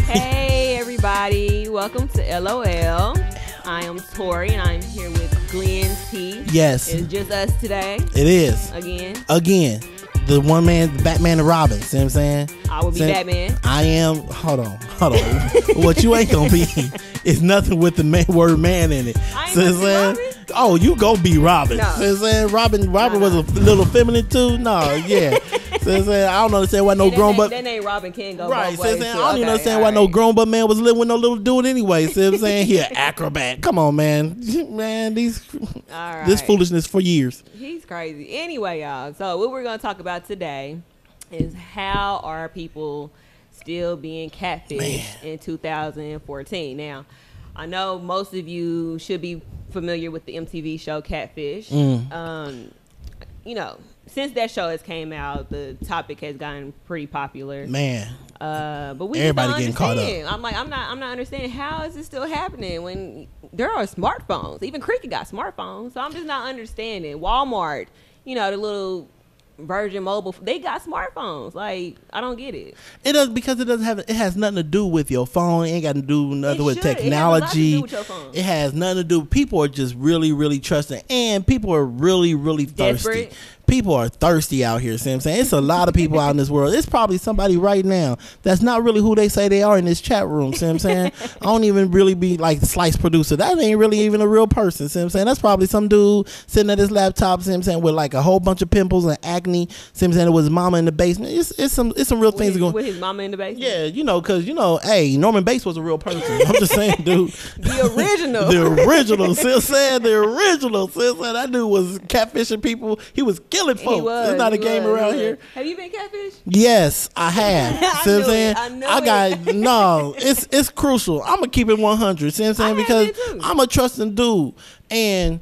Hey everybody, welcome to LOL. I am Tori and I'm here with Glenn T. Yes. It's just us today. It is. Again. The one man, Batman and Robin. See what I'm saying? I will be Batman. I am. Hold on. What you ain't gonna be is nothing with the word man in it. I ain't gonna be Robin? Oh, you go be Robin. No. See what I'm saying? Robin was a little feminine too. No, yeah. See what I'm saying? I don't understand why no grown but that name Robin can't go right. both ways. I don't even understand why no grown but man was living with no little dude anyway. See what I'm saying? He an acrobat. Come on, man. This foolishness for years. He's crazy. Anyway, y'all. So what we're gonna talk about today is how are people still being catfished in 2014. Now, I know most of you should be familiar with the MTV show Catfish. You know, since that show has came out, the topic has gotten pretty popular. But we everybody getting caught up. I'm not understanding how is this still happening when there are smartphones. Even Cricket got smartphones, so I'm just not understanding. Walmart, you know, the little Virgin Mobile, they got smartphones. Like, I don't get it. It does because it has nothing to do with your phone. It ain't got to do nothing with technology. It has nothing to do. People are just really, really trusting, and people are really, really thirsty. Desperate. People are thirsty out here. See what I'm saying? It's a lot of people out in this world. It's probably somebody right now that's not really who they say they are in this chat room. See what I'm saying? I don't even really be like the Slice producer. That ain't really even a real person. See what I'm saying? That's probably some dude sitting at his laptop. See what I'm saying? With like a whole bunch of pimples and acne. See what I'm saying? It was his mama in the basement. It's some real things going. With his mama in the basement. Yeah, you know, because hey, Norman Bates was a real person. I'm just saying, dude. The original. The original. See what I'm saying? The original. See what I'm saying? That dude was catfishing people. He was killing folks. It's not a game around here. Have you been catfished? Yes, I have. See what I'm saying? It's crucial. I'm gonna keep it 100. See what I'm saying? Because I'm a trusting dude. And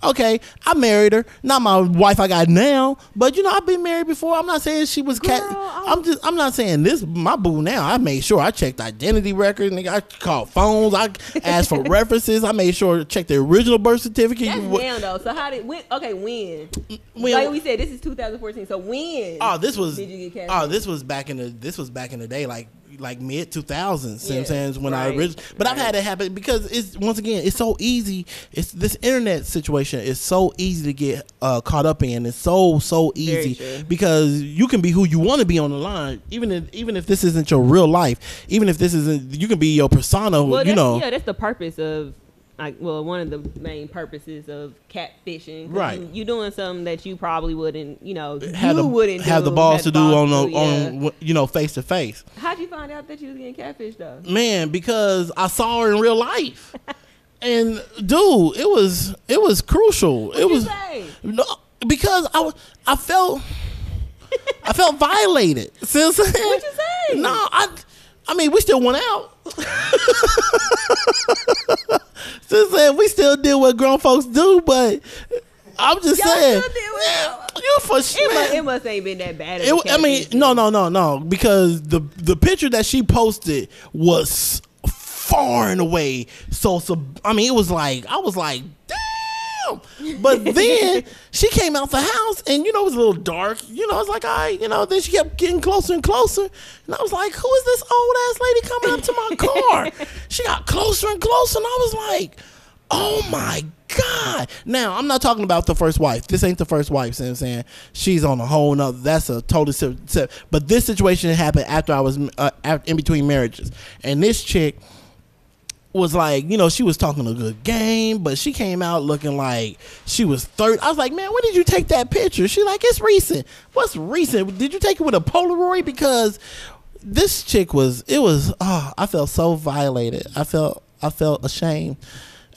okay, I married her. Not my wife I got now, but you know, I've been married before. I'm not saying she was I'm not saying this my boo now. I made sure I checked identity records, nigga. I called phones. I asked for references. I made sure to check the original birth certificate. That's now though. So when? Like we said, this is 2014. So when? Did you get catfished? This was back in the day, like mid 2000s. See what I'm saying? When I originally, but I've had it happen because it's so easy. It's this internet situation is so easy to get caught up in. It's so easy because you can be who you want to be on the line, even if this isn't your real life. Even if this isn't, you can be your persona. Well, you know, that's the purpose of. One of the main purposes of catfishing, right? You doing something that you probably wouldn't, wouldn't have the balls to do on face to face. How'd you find out that you was getting catfished though? Man, because I saw her in real life, and dude, it was crucial. What'd you say? No, because I felt violated. See what I'm saying? What'd you say? No, I mean, we still went out. So we still did what grown folks do, but I'm just saying, you for sure. It must ain't been that bad. No, because the picture that she posted was far and away. So I mean, it was like I was like, damn. But then she came out the house, and it was a little dark. It's like, all right, then she kept getting closer and closer, and I was like, who is this old ass lady coming up to my car? She got closer and closer, and I was like, oh my God. Now, I'm not talking about the first wife. This ain't the first wife. See what I'm saying? She's on a whole nother, that's a totally but this situation happened after I was in between marriages, and this chick was like, she was talking a good game, but she came out looking like she was 30. I was like, man, when did you take that picture? She like, it's recent. What's recent? Did you take it with a Polaroid? Because this chick I felt so violated. I felt ashamed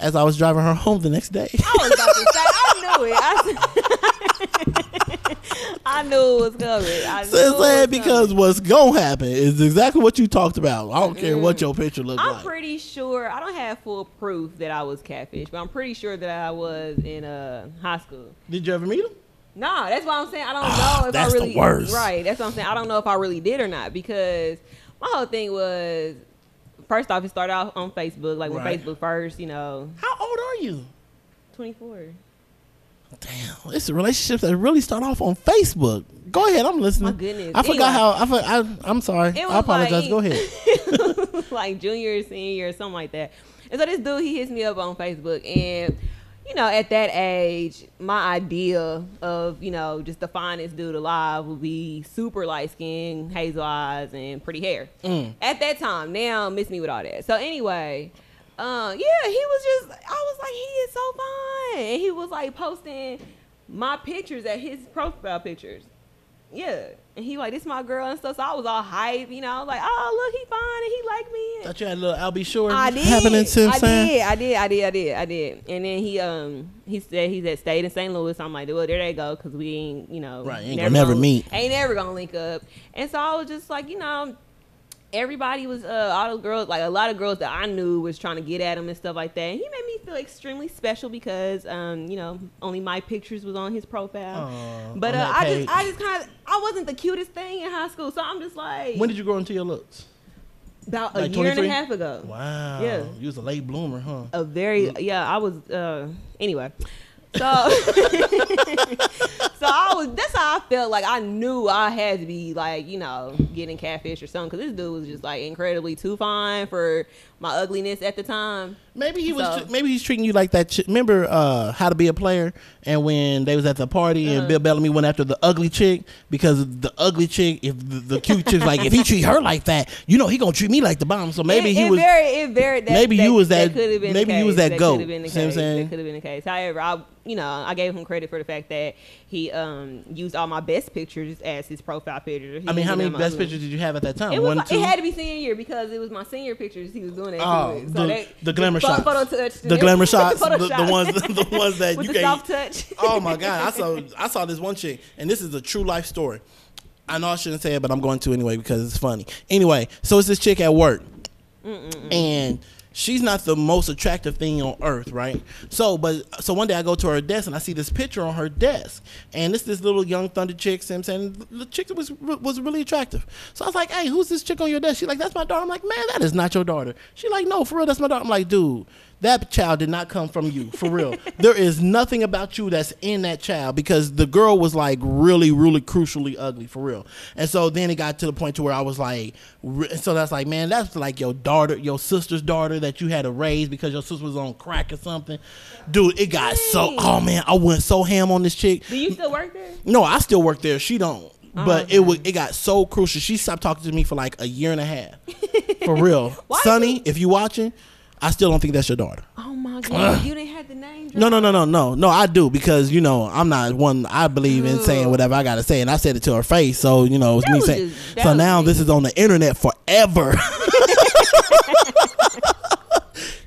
as I was driving her home the next day. I was about to say, I knew it. I knew it was coming. Because what's gonna happen is exactly what you talked about. I don't care what your picture looks like. I'm pretty sure, I don't have full proof that I was catfished, but I'm pretty sure that I was in high school. Did you ever meet him? No, that's why I'm saying I don't know if that's I really. The worst. Right, that's what I'm saying. I don't know if I really did or not, because my whole thing was, first off, it started out on Facebook, like when Facebook first, How old are you? 24. Damn, it's a relationship that really start off on Facebook. Go ahead, I'm listening. My goodness. I forgot how. I'm sorry. I apologize. Go ahead. Like junior or senior year or something like that. And so this dude, he hits me up on Facebook, and you know, at that age, my idea of, you know, just the finest dude alive would be super light skin, hazel eyes, and pretty hair. At that time, now miss me with all that. So anyway, yeah, he was just, I was like, he is so fine. And he was like posting my pictures at his profile pictures. Yeah. And he like, this my girl and stuff. So I was all hype, you know. I was like, oh, look, he fine and he like me. Thought you had a little I'll be sure happening to him. I did. And then he said he had stayed in St. Louis. I'm like, well, there they go, because we ain't, you know. Right, ain't gonna never meet. Ain't never gonna link up. And so I was just like, you know, everybody was, all the girls, like a lot of girls that I knew was trying to get at him and stuff like that. And he made me feel extremely special because, you know, only my pictures was on his profile. But I just kind of, I wasn't the cutest thing in high school. So I'm just like. When did you grow into your looks? About like a year 23? And a half ago. Wow. Yeah. You was a late bloomer, huh? I was, anyway. So, that's how I felt like I knew I had to be like, you know, getting Catfish or something. Cause this dude was just like incredibly too fine for my ugliness at the time. Maybe he's treating you like that. Remember How to Be a Player? And when they was at the party and Bill Bellamy went after the ugly chick, because the ugly chick, if the cute chick's like, if he treat her like that, you know, he gonna treat me like the bomb. So maybe you was that goat. That could have been the case. However, I gave him credit for the fact that he used all my best pictures as his profile pictures. How many best pictures did you have at that time? It had to be senior year, because it was my senior pictures he was doing that to. So the glamour shots. Photo touch. The glamour shots. the ones that with you the soft touch. Oh my God. I saw this one chick, and this is a true life story. I know I shouldn't say it, but I'm going to anyway because it's funny. Anyway, so it's this chick at work. And she's not the most attractive thing on earth, right? So one day I go to her desk and I see this picture on her desk, and it's this little young thunder chick. See what I'm saying? The chick was really attractive. So I was like, "Hey, who's this chick on your desk?" She's like, "That's my daughter." I'm like, "Man, that is not your daughter." She's like, "No, for real, that's my daughter." I'm like, "Dude, that child did not come from you, for real. There is nothing about you that's in that child," because the girl was like really, really crucially ugly, for real. And so then it got to the point to where I was like, so that's like, man, that's like your daughter, your sister's daughter that you had to raise because your sister was on crack or something. Dude, it got oh man, I went so ham on this chick. Do you still work there? No, I still work there. She don't. But it got so crucial. She stopped talking to me for like a year and a half. For real. Sonny, if you watching, I still don't think that's your daughter. Oh my God. You didn't have the name drop? No, I do, because you know I'm not one. I believe in saying whatever I gotta say, and I said it to her face. So you know it's me saying. So now this is on the internet forever.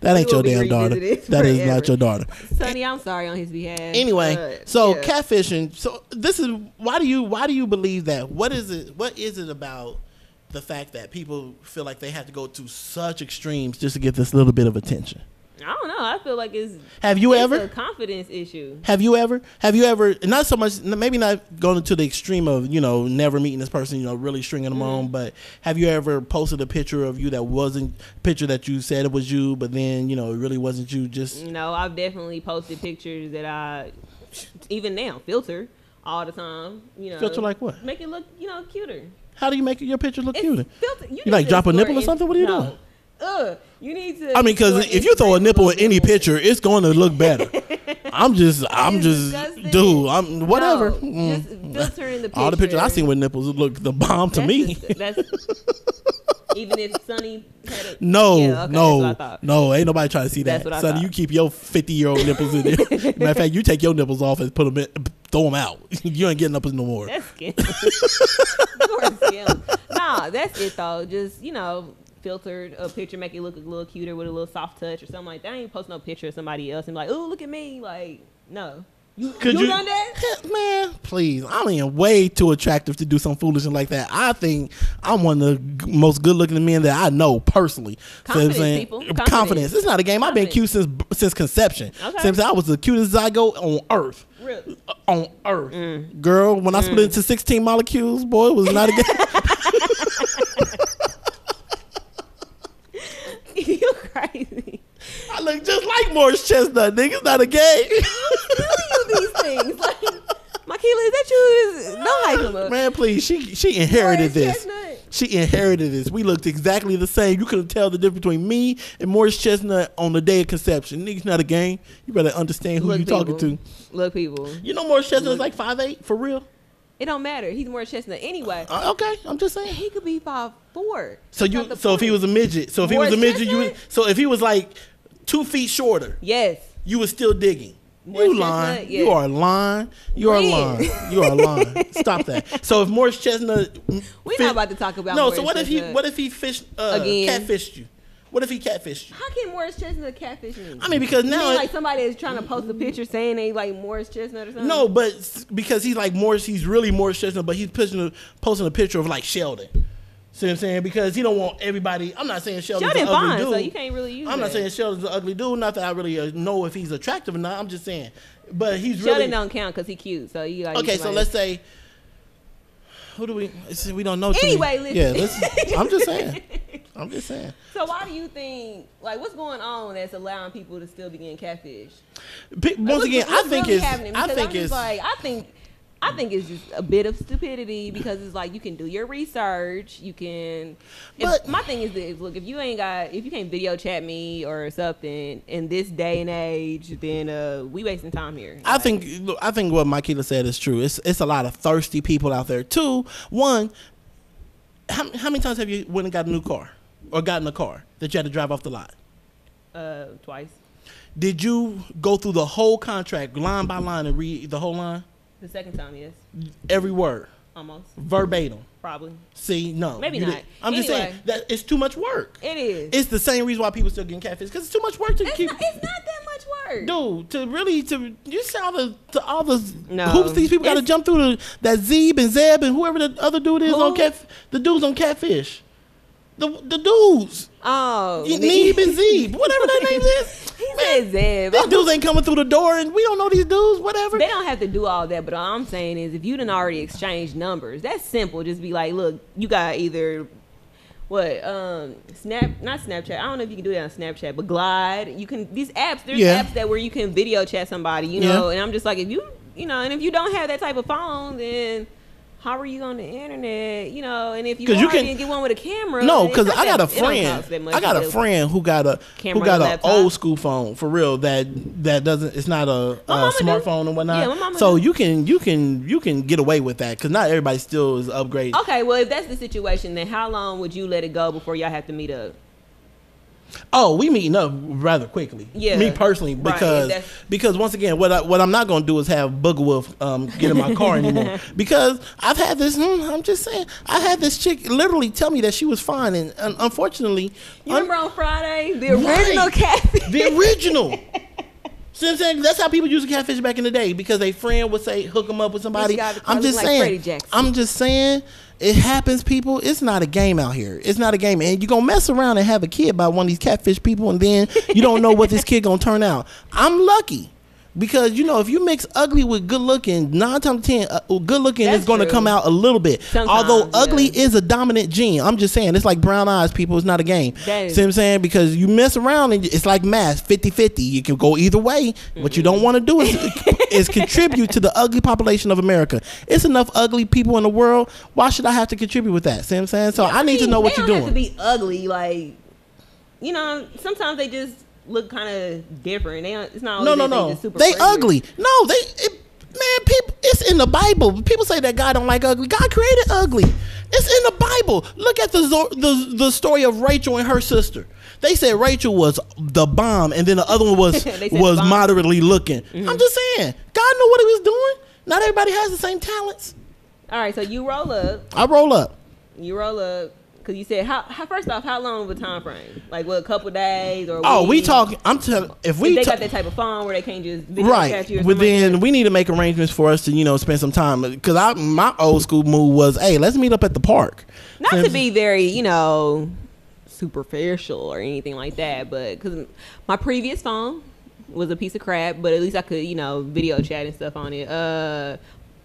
That ain't your damn daughter. That is not your daughter. Sonny, I'm sorry on his behalf. Anyway, catfishing. So this is why do you believe that? What is it about the fact that people feel like they have to go to such extremes just to get this little bit of attention? I don't know. I feel like it's a confidence issue. Have you ever, not so much, maybe not going to the extreme of, you know, never meeting this person, you know, really stringing them on, but have you ever posted a picture of you that wasn't a picture that you said it was you, but then, you know, it really wasn't you? Just no, I've definitely posted pictures that I, even now, filter all the time. You know, filter like what? Make it look, you know, cuter. How do you make your picture look cuter? Filter. You like drop a nipple or something? What are you doing? You need to. I mean, because if you throw a nipple in any picture, it's going to look better. I'm just, dude. I'm whatever. Just filtering the picture. All the pictures I seen with nipples look the bomb to me. Even if Sonny had a no, ain't nobody trying to see that. Sonny, you keep your 50-year-old nipples in there. Matter of fact, you take your nipples off and put them throw them out. You ain't getting nipples no more. That's skin. Nah, that's it though. Just, you know, filtered a picture, make it look a little cuter with a little soft touch or something like that. I ain't post no picture of somebody else and be like, "Oh, look at me." Like, no. You done that? Man, please. I mean, way too attractive to do some foolishness like that. I think I'm one of the most good-looking men that I know personally. Confidence, people. Confidence. It's not a game. I've been cute since conception. Okay. I was the cutest zygote on earth. Really? On earth. Girl, when I split into 16 molecules, boy, it was not a game. You crazy. I look just like Morris Chestnut, nigga. It's not a game. You these things. Like, Makila, is that you? Don't hype him mother. Man, please. She inherited this. Chestnut. She inherited this. We looked exactly the same. You couldn't tell the difference between me and Morris Chestnut on the day of conception. Nigga's not a game. You better understand who you talking to. Look, people. You know Morris Chestnut's like 5'8", for real? It don't matter. He's more Chestnut anyway. Okay, I'm just saying. He could be 5'4". So if he was a midget, if he was like 2 feet shorter, yes, you was still digging. You lying. Yes. You are lying. You are lying. You are lying. Stop that. So if Morris Chestnut, we're not about to talk about. No. Morris So what if he fished catfished you? What if he catfished you? How can Morris Chestnut catfish me? I mean, because now like somebody is trying to post a picture saying they like Morris Chestnut or something. No, but because he's like Morris, he's really Morris Chestnut, but he's posting a picture of like Sheldon. See what I'm saying? Because he don't want everybody. I'm not saying Sheldon's an ugly dude. So you can't really use. I'm not saying Sheldon's an ugly dude. Not that I really know if he's attractive or not. I'm just saying, but he's Sheldon really don't count because he's cute. So you. Okay, so let's say. Who do we? We don't know. Anyway, listen. Yeah, I'm just saying. I'm just saying. So why do you think, like, what's going on that's allowing people to still be getting catfish? Once again, I think it's just a bit of stupidity because it's like you can do your research, you can. My thing is this: look, if you can't video chat me or something in this day and age, then we wasting time here. I think what Makila said is true. It's a lot of thirsty people out there. Two, one, how many times have you went and got a new car or gotten a car that you had to drive off the lot? Twice. Did you go through the whole contract line by line and read the whole line? The second time, yes. Every word. Almost. Verbatim. Probably. See, no. Maybe not. I'm just saying that it's too much work. It is. It's the same reason why people still getting catfish because it's too much work to keep. It's not that much work, dude. You see all the hoops these people got to jump through that Zeb and Zeb and whoever the other dude is on the dudes on Catfish. The dudes. Oh, Neeb and Zeb, whatever their names is. He said Zeb. These dudes ain't coming through the door, and we don't know these dudes. Whatever. They don't have to do all that, but all I'm saying is, if you done already exchanged numbers, that's simple. Just be like, look, you got either not Snapchat. I don't know if you can do that on Snapchat, but Glide. You can there's apps that where you can video chat somebody, you know. And I'm just like, if and if you don't have that type of phone, then how are you on the internet? You know, and if you can get one with a camera. No, because I got a friend who got an old school phone for real that doesn't. It's not a smartphone and whatnot. Yeah, my mama so you can get away with that because not everybody still is upgraded. Okay, well if that's the situation, then how long would you let it go before y'all have to meet up? Oh, we meeting up rather quickly. Yeah, me personally, because once again, what I'm not gonna do is have Booger Wolf get in my car anymore. Because I've had this. I'm just saying, I had this chick literally tell me that she was fine, and unfortunately, you remember on Friday the original catfish, the original. See what I'm saying? That's how people used to catfish back in the day because a friend would say hook them up with somebody. I'm just saying. It happens, people. It's not a game out here. It's not a game. And you're going to mess around and have a kid by one of these catfish people, and then you don't know what this kid going to turn out. I'm lucky. Because, if you mix ugly with good looking, 9 times 10, good looking is going to come out a little bit. Sometimes, although ugly is a dominant gene. I'm just saying, it's like brown eyes, people. It's not a game. See what I'm saying? Because you mess around and it's like math, 50-50. You can go either way. Mm-hmm. What you don't want to do is contribute to the ugly population of America. It's enough ugly people in the world. Why should I have to contribute with that? See what I'm saying? So I need to know what you're doing. They don't have to be ugly. Like, sometimes they just look kind of different. It's not always they ugly. No, people. It's in the Bible. People say that God don't like ugly. God created ugly. It's in the Bible. Look at the story of Rachel and her sister. They said Rachel was the bomb, and then the other one was moderately looking. Mm-hmm. I'm just saying, God knew what he was doing. Not everybody has the same talents. All right, so you roll up. I roll up. You roll up. Because you said, first off, how long of a time frame? Like, what, a couple days or we talking, I'm telling, if they got that type of phone where they can't just video chat you or but then like we need to make arrangements for us to, spend some time. Because my old school move was, hey, let's meet up at the park. Not to be very, superficial or anything like that, but because my previous phone was a piece of crap, but at least I could, video chat and stuff on it.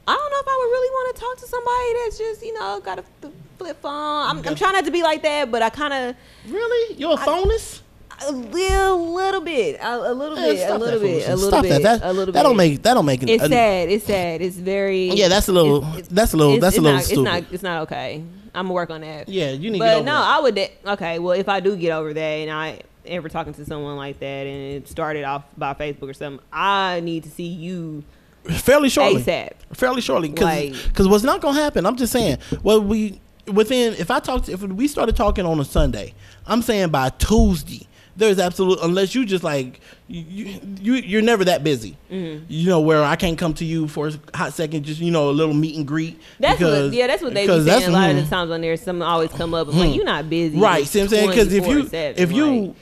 I don't know if I would really want to talk to somebody that's just, got a flip phone. I'm trying not to be like that, but I kind of... Really? You're a phonist? A little bit. Stop that. That don't make it. It's sad. It's sad. It's very. Yeah, that's a little stupid. It's not okay. I'm gonna work on that. Yeah, you need to get over that. I would. Okay, well, if I do get over that and I ever talking to someone like that and it started off by Facebook or something, I need to see you fairly shortly. ASAP. Fairly shortly, because what's not gonna happen? I'm just saying. Well, if we started talking on a Sunday, I'm saying by Tuesday. There's unless you just like you're never that busy, where I can't come to you for a hot second, just a little meet and greet. That's what they be saying a lot of the times on there. Some always come up and like, you're not busy, right? See what I'm saying? Because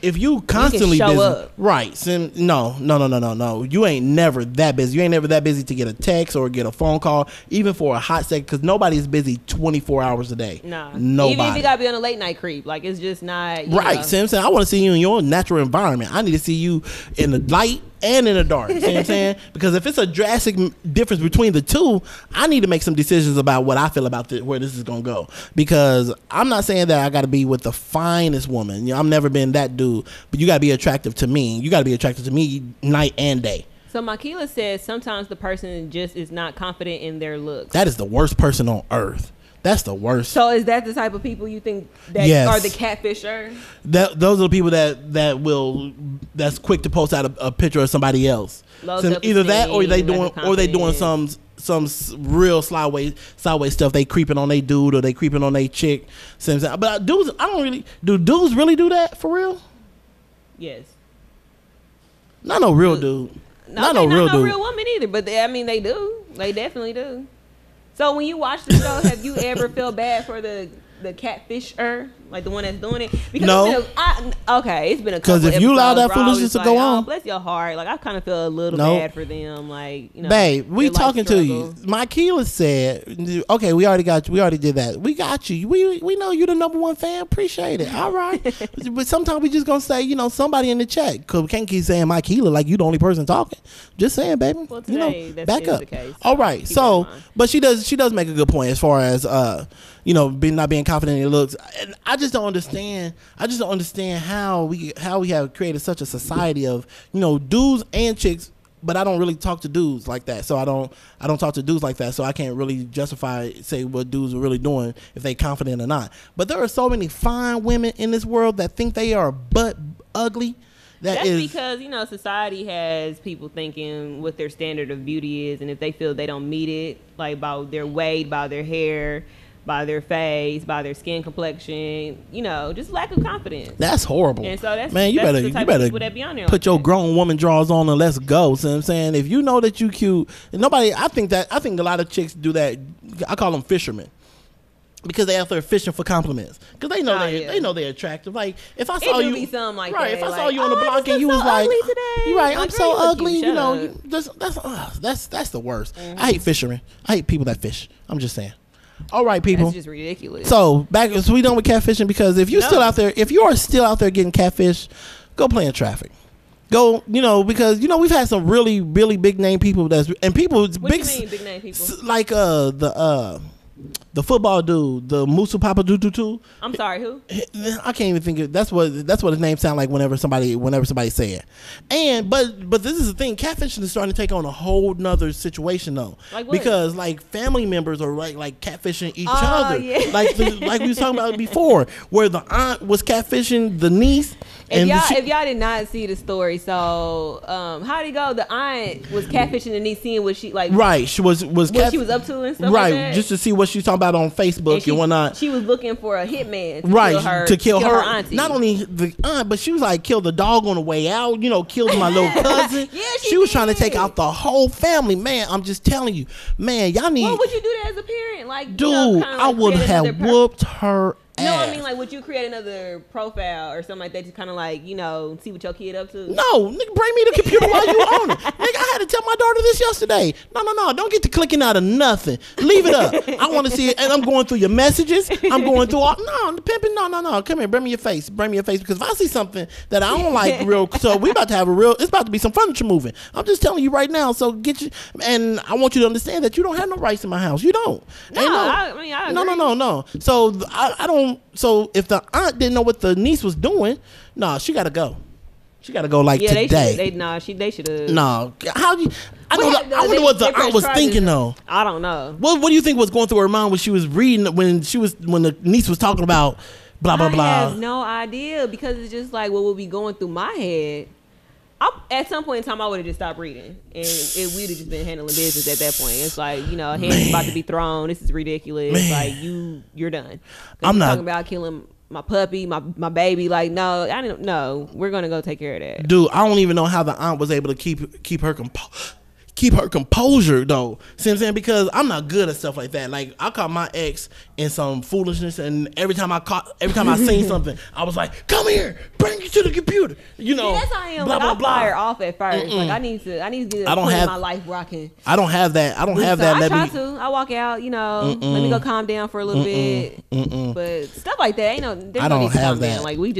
if you constantly you busy, up. right? No, you ain't never that busy. You ain't never that busy to get a text or get a phone call, even for a hot second. Because nobody's busy 24 hours a day. Nah, nobody. Even if you gotta be on a late night creep, like it's just not right. See what I'm saying? I want to see you in your natural environment. I need to see you in the light and in the dark. See what I'm saying? Because if it's a drastic difference between the two, I need to make some decisions about what I feel about where this is gonna go. Because I'm not saying that I got to be with the finest woman. I've never been that dude, but you got to be attractive to me. You got to be attractive to me night and day. So Makila says sometimes the person just is not confident in their looks. That is the worst person on earth. That's the worst. So is that the type of people you think that are the catfisher? Those are the people that's quick to post out a picture of somebody else. So either that or they doing some real sideways stuff. They creeping on they dude or they creeping on they chick. But dudes, do dudes really do that for real? Yes. Not no real dude. Not no real woman either. But they do. They definitely do. So when you watch the show, have you ever felt bad for the catfisher, like the one that's doing it? Because no. It's been a couple. Because if you allow that foolishness to go on, bless your heart. Like I kind of feel a little bad for them. Like babe, we talking to you. Makila said, "Okay, we already did that. We got you. We know you the #1 fan. Appreciate it. All right, but sometimes we just gonna say, somebody in the chat, because we can't keep saying Makila like you the only person talking. Just saying, baby. Well, today, back up. The case, all right, so but she does make a good point as far as not being confident in your looks. And I just don't understand how we have created such a society of dudes and chicks, but I don't really talk to dudes like that. So I don't talk to dudes like that. So I can't really say what dudes are really doing if they confident or not. But there are so many fine women in this world that think they are butt ugly. That's because society has people thinking what their standard of beauty is, and if they feel they don't meet it, like by their weight, by their hair, by their face, by their skin complexion, just lack of confidence. That's horrible. And so that's you better put your grown woman drawers on and let's go. See what I'm saying? If you know that you cute, and I think a lot of chicks do that. I call them fishermen. Because they out there fishing for compliments. Because they know they're attractive. Like if I saw you, if I saw you on the block and you was like, "You're right, I'm so ugly," that's the worst. Mm-hmm. I hate fishermen. I hate people that fish. I'm just saying. All right, people. That's just ridiculous. So we done with catfishing, because if you are still out there getting catfish, go play in traffic. Go, because we've had some really, really big name people What do you mean big name people? Like the football dude, the Musu Papa Dututu. I'm sorry, who? I can't even think of that's what his name sound like whenever somebody say it. And but this is the thing, catfishing is starting to take on a whole nother situation though. Like what? Because like family members are like catfishing each other. Yeah. Like we was talking about before, where the aunt was catfishing the niece. If y'all did not see the story, so how'd it go? The aunt was catfishing the niece, seeing what she like. Right, she was what she was up to and stuff. Right, like that. just to see what she's talking about on Facebook and whatnot. She was looking for a hitman to kill her auntie. Not only the aunt, but she was like, killed the dog on the way out. Killed my little cousin. Yeah, she was trying to take out the whole family. Man, I'm just telling you, man, y'all need. What would you do that as a parent? Like, dude, I would have whooped her. No, I mean, like, would you create another profile or something like that to kind of like, see what your kid up to? No, nigga, bring me the computer while you on it. Nigga, I had to tell my daughter this yesterday. No, don't get to clicking out of nothing. Leave it up. I want to see it, and I'm going through your messages. I'm going through all. No, pimping. No. Come here, bring me your face. Because if I see something that I don't like so we about to have it's about to be some furniture moving. I'm just telling you right now. So and I want you to understand that you don't have no rights in my house. You don't. I agree. No. So I don't. So if the aunt didn't know what the niece was doing, she got to go. She got to go like yeah, today. They should have. No, how do you? I wonder what the aunt was thinking though. I don't know. What do you think was going through her mind when she was reading when the niece was talking about blah blah blah? I have no idea because it's just like what would be going through my head. At some point in time, I would have just stopped reading, and we'd have just been handling business at that point. It's like, you know, hands about to be thrown. This is ridiculous. Man. Like you're done. I'm not talking about killing my puppy, my baby. Like, no, I don't know. We're gonna go take care of that. Dude, I don't even know how the aunt was able to keep her composure though. See what I'm saying? Because I'm not good at stuff like that. Like I caught my ex in some foolishness, and every time I seen something, I was like, "Come here, bring it to the computer." You know, that's how I am. Blah, like, blah, I'll blah. fire off at first. Like I need to be at a point in my life where I can. I don't have that. I don't have that. I try to. I walk out. You know, let me go calm down for a little bit. But stuff like that, ain't no. I don't have that. Down. Like we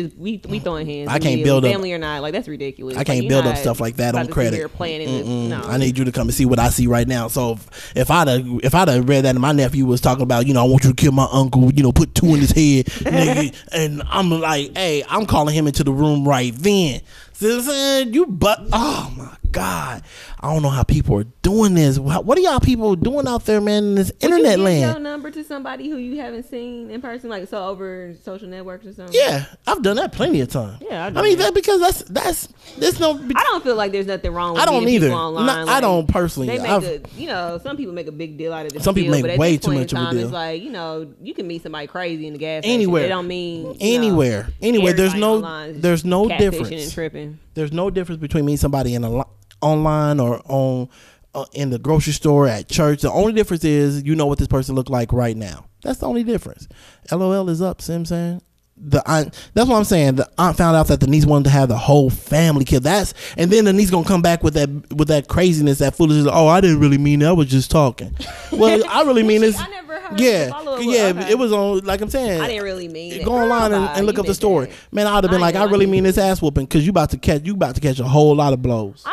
throwing hands. I can't build up family or not. Like that's ridiculous. I can't build up stuff like that on credit. No. I need you to come and see what I see right now. So if I'd have read that and my nephew was talking about, you know, I want you to kill my uncle, you know, put 2 in his head, nigga, and I'm like, hey, I'm calling him into the room right then. See what I'm saying? Oh my God, I don't know how people are doing this. What are y'all people doing out there, man, in this internet land? Your number to somebody who you haven't seen in person, like so over social networks or something? Yeah, I've done that plenty of times. Yeah, I mean that because there's no. I don't feel like there's nothing wrong with I don't either. online. No, I don't personally. They make you know, some people make a big deal out of this. Some people make way too much of a deal. It's like, you know, you can meet somebody crazy in the gas anywhere. station. It don't mean anywhere. There's no difference. And tripping. There's no difference between meeting somebody online or on in the grocery store, at church. The only difference is you know what this person look like right now. That's the only difference. LOL is up. See what I'm saying? That's what I'm saying. The aunt found out that the niece wanted to have the whole family killed. And then the niece gonna come back with that craziness, that foolishness. Oh, I didn't really mean that. I was just talking. Well, I really mean this. I never heard. Okay. It was on. Like I'm saying, I didn't really mean it. Go online and look up the story. Man, I'd have been like, I really mean this ass whooping because you about to catch a whole lot of blows.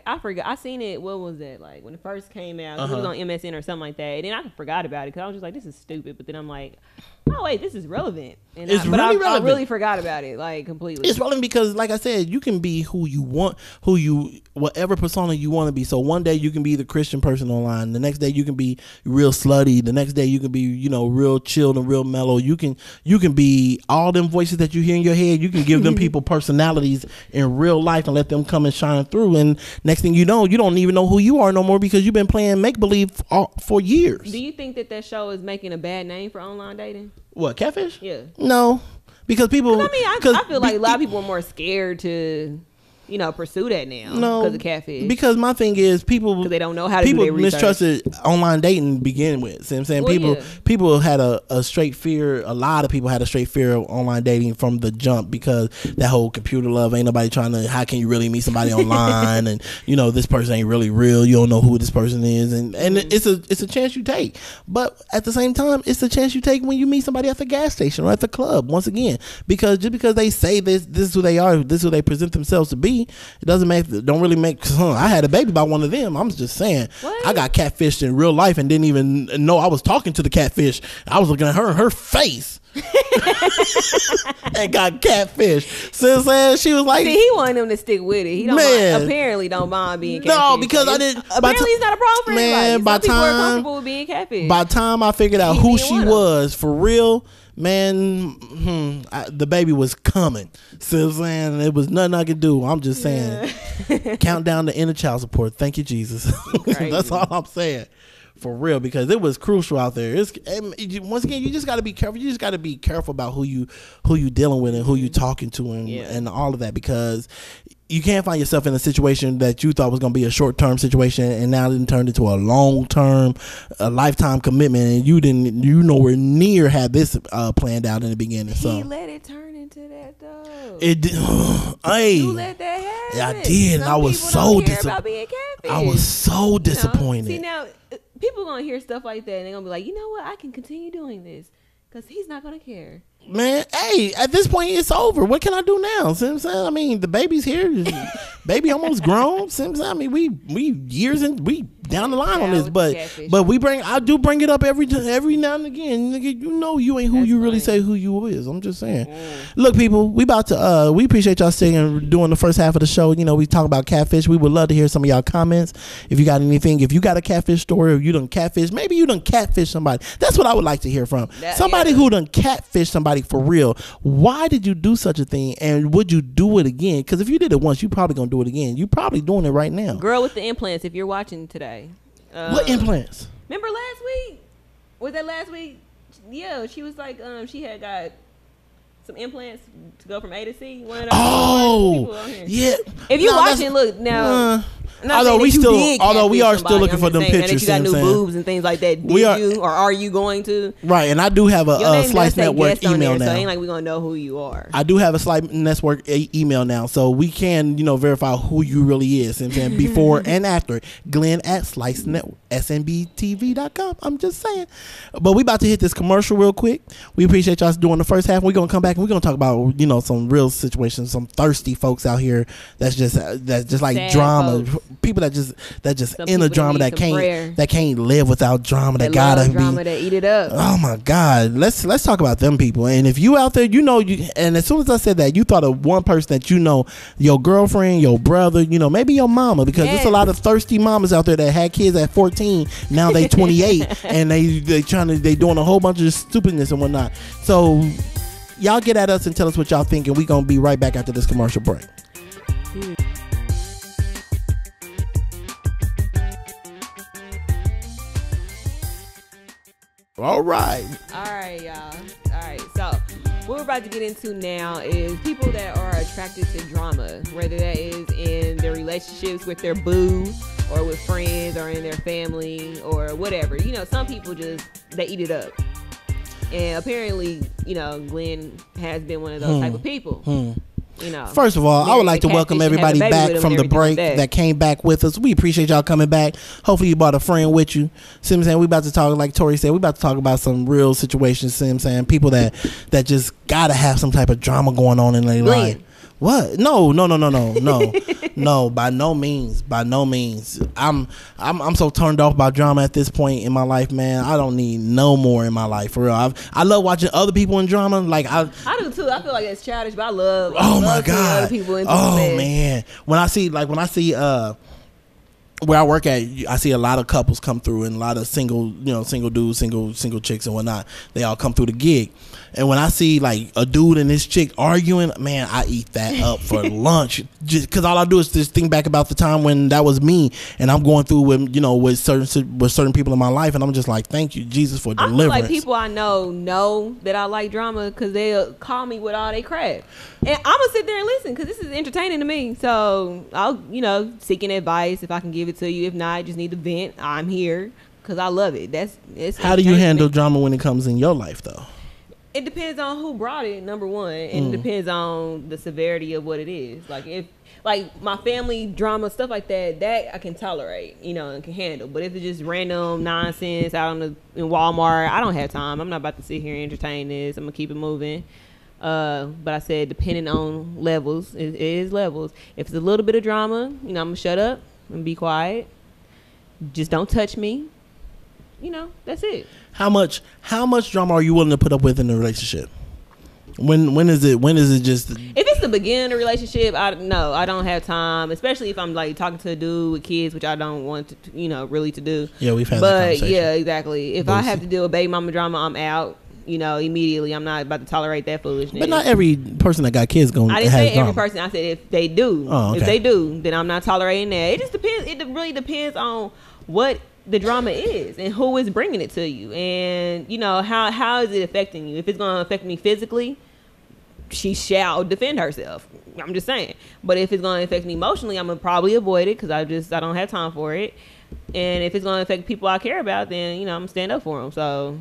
I forgot. I seen it. What was that like when it first came out? It was on MSN or something like that. And then I forgot about it because I was just like, this is stupid. But then I'm like, oh wait, this is relevant. And relevant. I really forgot about it, like completely. It's relevant because, like I said, you can be who you want, whatever persona you want to be. So one day you can be the Christian person online. The next day you can be real slutty. The next day you can be, you know, real chilled and real mellow. You can be all them voices that you hear in your head. You can give them people personalities in real life and let them come and shine through. And next thing you know, you don't even know who you are no more because you've been playing make believe for years. Do you think that show is making a bad name for online dating? What, Catfish? Yeah. No, because people. I feel like a lot of people are more scared to, you know, pursue that now. No, because of Catfish. Because my thing is people they don't know how to do their research. Mistrusted online dating to begin with. See what I'm saying? People had a straight fear. A lot of people had a straight fear of online dating from the jump because that whole computer love. Ain't nobody trying to. How can you really meet somebody online? And you know this person ain't really real. You don't know who this person is, and it's a chance you take. But at the same time, it's a chance you take when you meet somebody at the gas station or at the club. Once again, because just because they say this is who they are, this is who they present themselves to be. It don't really make. I had a baby by one of them. I'm just saying. What? I got catfished in real life and didn't even know I was talking to the catfish. I was looking at her face. And got catfished. So she was like, see, he wanted him to stick with it. He apparently don't mind being catfished. No, because I didn't. Apparently, it's not a problem for anybody. Some people are comfortable with being catfished. By the time I figured out who she was for real, man, the baby was coming. So I'm saying it was nothing I could do. I'm just saying, count down the inner child support. Thank you, Jesus. That's all I'm saying. For real, because it was crucial out there. Once again, you just got to be careful. You just got to be careful about who you dealing with and who you talking to and all of that, because you can't find yourself in a situation that you thought was going to be a short-term situation and now it turned into a long-term, a lifetime commitment, and you nowhere near had this planned out in the beginning. So he let it turn into that though. It did. Hey, you let that happen. Yeah, I did. I was so disappointed. I was so disappointed. See, now people gonna hear stuff like that and they're gonna be like, you know what? I can continue doing this because he's not gonna care. Man, hey, at this point it's over. What can I do now? See what I'm saying? I mean, the baby's here. Baby almost grown. See what I'm saying? I mean, we down the line on this, Catfish. but I do bring it up every now and again. Nigga, you know you ain't who you really say who you is. I'm just saying. Look, people, we about to we appreciate y'all staying and doing the first half of the show. You know, we talk about catfish. We would love to hear some of y'all comments. If you got anything, if you got a catfish story, or you done catfish, maybe you done catfish somebody. That's what I would like to hear from somebody who done catfish somebody for real. Why did you do such a thing, and would you do it again? Because if you did it once, you probably gonna do it again. You probably doing it right now. Girl with the implants, if you're watching today. What implants? Remember last week? Was that last week? Yeah, she was like, she had got some implants to go from A to C. One of those people on here. Yeah. If you watching, look now. Although we are still looking for them pictures. That you got new boobs and things like that. Are you going to? Right, and I do have a Slice Network email now. So it ain't like we're gonna know who you are. I do have a Slice Network email now, so we can verify who you really is. And saying before and after. Glenn at Slice Network SNBTV.com. I'm just saying. But we about to hit this commercial real quick. We appreciate y'all doing the first half. We're gonna come back and we're gonna talk about some real situations, some thirsty folks out here that's just like sad drama. Folks. People that just in a drama that can't live without drama. That gotta be drama that eat it up. Oh my God, let's talk about them people. And if you out there, and as soon as I said that, you thought of one person that your girlfriend, your brother, maybe your mama, because there's a lot of thirsty mamas out there that had kids at 14. Now they 28 and they doing a whole bunch of stupidness and whatnot. So y'all get at us and tell us what y'all think, and we gonna be right back after this commercial break. All right, y'all. All right, so what we're about to get into now is people that are attracted to drama, whether that is in their relationships with their boo or with friends or in their family or whatever. Some people they eat it up. And apparently, Glenn has been one of those type of people. First of all, I would like to welcome everybody back from the break that came back with us. We appreciate y'all coming back. Hopefully you brought a friend with you. See what I'm saying? We about to talk, like Tori said, we about to talk about some real situations. See what I'm saying? People that just gotta have some type of drama going on in their life. What? No. No, by no means. I'm so turned off by drama at this point in my life, man. I don't need no more in my life, for real. I love watching other people in drama. Like I do too. I feel like it's childish, but I love. My God. Other people into man. When I see where I work at, I see a lot of couples come through and a lot of single dudes, single chicks and whatnot. They all come through the gig. And when I see like a dude and this chick arguing, man, I eat that up for lunch. Just because all I do is just think back about the time when that was me, and I'm going through with certain people in my life, and I'm just like, thank you, Jesus, for deliverance. I feel like people I know that I like drama because they'll call me with all they crap, and I'm gonna sit there and listen because this is entertaining to me. So I'll seeking advice if I can give it to you. If not, I just need to vent. I'm here because I love it. How do you handle drama when it comes in your life, though? It depends on who brought it, number one, and it depends on the severity of what it is. Like if my family drama, stuff like that I can tolerate, and can handle. But if it's just random nonsense out in Walmart, I don't have time. I'm not about to sit here and entertain this. I'm gonna keep it moving. But I said depending on levels, it is levels. If it's a little bit of drama, I'm gonna shut up and be quiet. Just don't touch me. That's it. How much drama are you willing to put up with in a relationship? When is it just? If it's the beginning of the relationship, I don't have time. Especially if I'm like talking to a dude with kids, which I don't want to, really to do. Yeah, we've had that conversation. Yeah, exactly. If I have to deal with baby mama drama, I'm out. Immediately. I'm not about to tolerate that foolishness. But not every person that got kids going. I didn't say every person. I said if they do. Oh, okay. If they do, then I'm not tolerating that. It just depends. It really depends on what the drama is and who is bringing it to you, and how is it affecting you. If it's going to affect me physically, she shall defend herself. I'm just saying. But if it's going to affect me emotionally, I'm gonna probably avoid it because I don't have time for it. And if it's going to affect people I care about, then I'm gonna stand up for them. So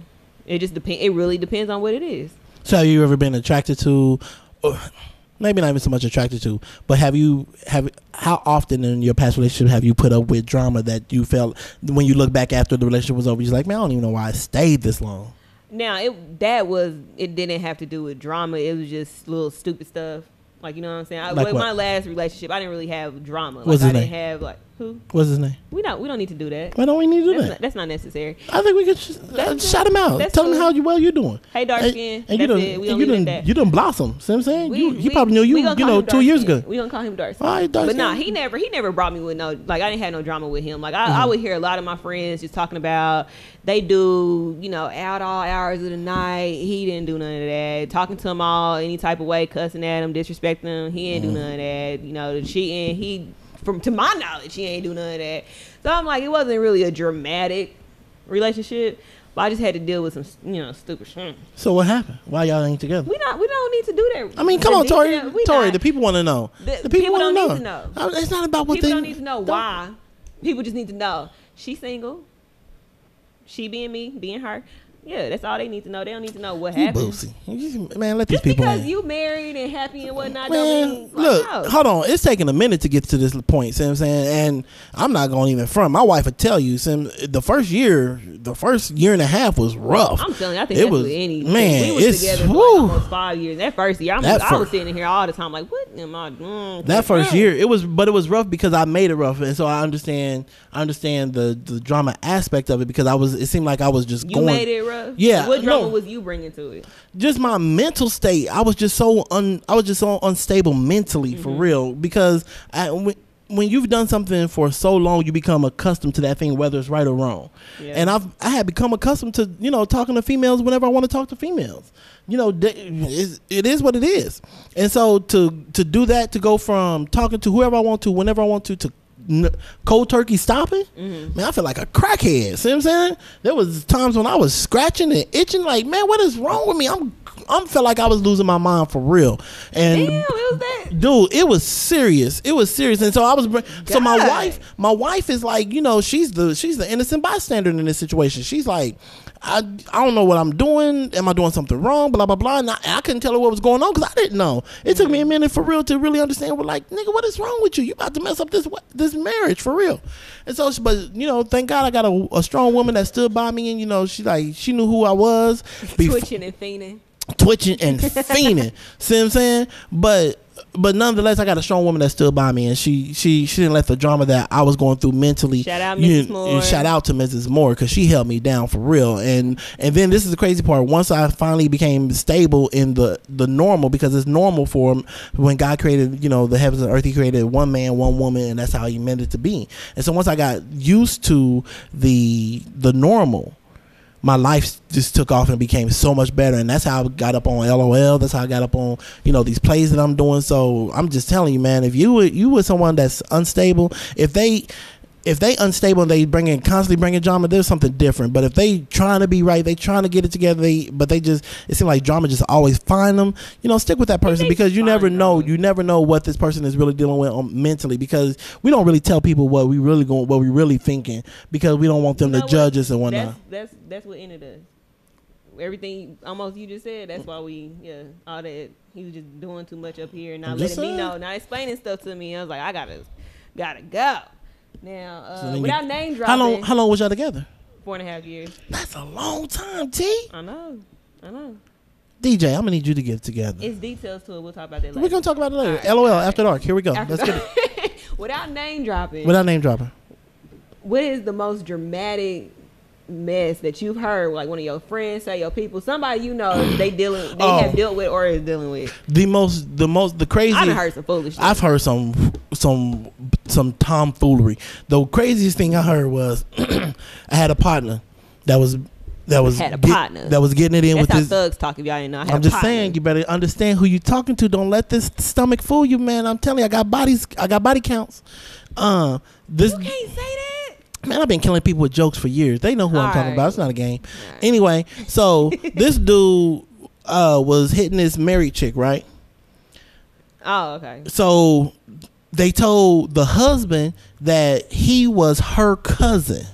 it just depends. It really depends on what it is. So have you ever been attracted to, or maybe not even so much attracted to, but how often in your past relationship have you put up with drama that you felt when you look back after the relationship was over, you're like, man, I don't even know why I stayed this long? Now it didn't have to do with drama. It was just little stupid stuff. Like, you know what I'm saying? With my last relationship, I didn't really have drama. What's his name? Didn't have Who? What's his name? We don't need to do that. Why don't we need to do that? That's not necessary. I think we could shout him out. Tell him how well you're doing. Hey, dark skin. And you done blossom. See what I'm saying? He probably knew you 2 years ago. We gonna call him dark skin. All right, dark skin. But he never brought me with no, like, I didn't have no drama with him. Like, I would hear a lot of my friends just talking about they do, out all hours of the night. He didn't do none of that. Talking to them all any type of way, cussing at him, disrespecting them. He didn't do none of that. The cheating, to my knowledge, he ain't do none of that. So I'm like, it wasn't really a dramatic relationship, but I just had to deal with some, stupid shit. So what happened? Why y'all ain't together? We don't need to do that. I mean, come on, Tori. Tori, the people want to know. The people don't need to know. It's not about what people don't need to know why. People just need to know she's single. She being me, being her. Yeah, that's all they need to know. They don't need to know what happened. Boosie. Man, let these people because you married and happy and whatnot. Man, look, hold on. It's taking a minute to get to this point. See what I'm saying? And I'm not going even front. My wife would tell you, the first year and a half was rough. I'm telling you, I think that's with any. Man, we was together for like almost 5 years. That first year, I was sitting here all the time like, what am I doing? That first year, it was rough because I made it rough, and so I understand the drama aspect of it because it seemed like I was just going. You made it rough. Yeah. What drama was you bringing to it? Just my mental state. I was just so unstable mentally, for real, because when you've done something for so long, you become accustomed to that thing, whether it's right or wrong. Yeah. And I had become accustomed to talking to females whenever I want to talk to females. It is what it is. And so to do that, to go from talking to whoever I want to, whenever I want to cold turkey stopping, man, I feel like a crackhead. See what I'm saying? There was times when I was scratching and itching, like, man, what is wrong with me? I felt like I was losing my mind for real. And damn, it was that, dude, it was serious. And so I was, so my wife is like, she's the innocent bystander in this situation. She's like, I don't know what I'm doing. Am I doing something wrong? Blah, blah, blah. And I couldn't tell her what was going on because I didn't know. It took me a minute for real to really understand. We're like, nigga, what is wrong with you? You about to mess up this marriage for real. And so, but thank God I got a strong woman that stood by me, and she knew who I was. Twitching and fiending. See what I'm saying? But nonetheless, I got a strong woman that stood by me, and she didn't let the drama that I was going through mentally. Shout out Mrs. Moore. Shout out to Mrs. Moore because she held me down for real. And then this is the crazy part. Once I finally became stable in the normal, because it's normal for him when God created the heavens and earth, He created one man, one woman, and that's how He meant it to be. And so once I got used to the normal, my life just took off and became so much better. And that's how I got up on LOL. That's how I got up on, these plays that I'm doing. So I'm just telling you, man, if you were someone that's unstable, if they unstable and they constantly bringing drama, there's something different. But if they trying to be right, they trying to get it together, it seems like drama just always find them. Stick with that person because you never know what this person is really dealing with mentally, because we don't really tell people what we really thinking because we don't want them to judge us and whatnot. That's what ended us. Everything almost you just said. That's why all that he was just doing too much up here and not letting me know, not explaining stuff to me. I was like, I gotta go. Now, without name dropping. How long was y'all together? 4.5 years. That's a long time, T. I know. DJ, I'm gonna need you to get together. It's details to it. We'll talk about that later. We're gonna talk about it later. Right. LOL, after dark. Here we go. Let's get it. Without name dropping. What is the most dramatic mess that you've heard, like one of your friends say, your people, somebody they have dealt with or is dealing with? The crazy. I've heard some foolishness. I've heard some tomfoolery. The craziest thing I heard was I had a partner that was getting it in. That's with how his thugs talk. If y'all didn't know, I'm just saying, you better understand who you talking to. Don't let this stomach fool you, man. I'm telling you, I got body counts. You can't say that. Man, I've been killing people with jokes for years. They know who I'm talking about. It's not a game. Right. Anyway, so this dude was hitting this married chick, right? Oh, okay. So they told the husband that he was her cousin.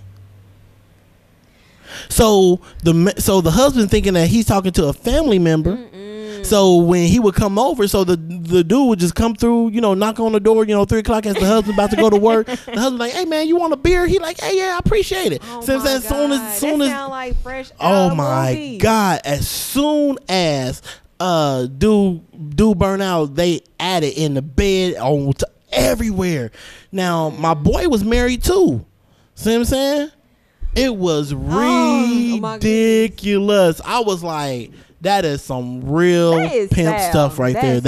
So the husband thinking that he's talking to a family member. So when he would come over, so the dude would just come through, knock on the door, 3:00 as the husband about to go to work. The husband like, hey man, you want a beer? He like, hey, yeah, I appreciate it. Oh so my soon as sound like fresh. Oh my movie. God! As soon as dude burn out, they added in the bed on everywhere. Now, my boy was married too. See what I'm saying? It was ridiculous. I was like, that is some real pimp stuff right there.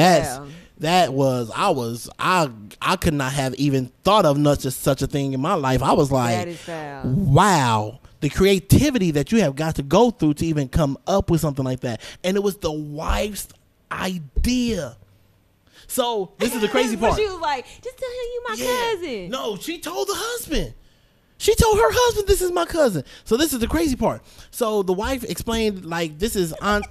I could not have even thought of such a thing in my life. I was like, wow, the creativity that you have got to go through to even come up with something like that. And it was the wife's idea. So this is the crazy part. She was like, just tell him you my cousin. No, she told the husband. She told her husband, this is my cousin. So this is the crazy part. So the wife explained, like, this is aunt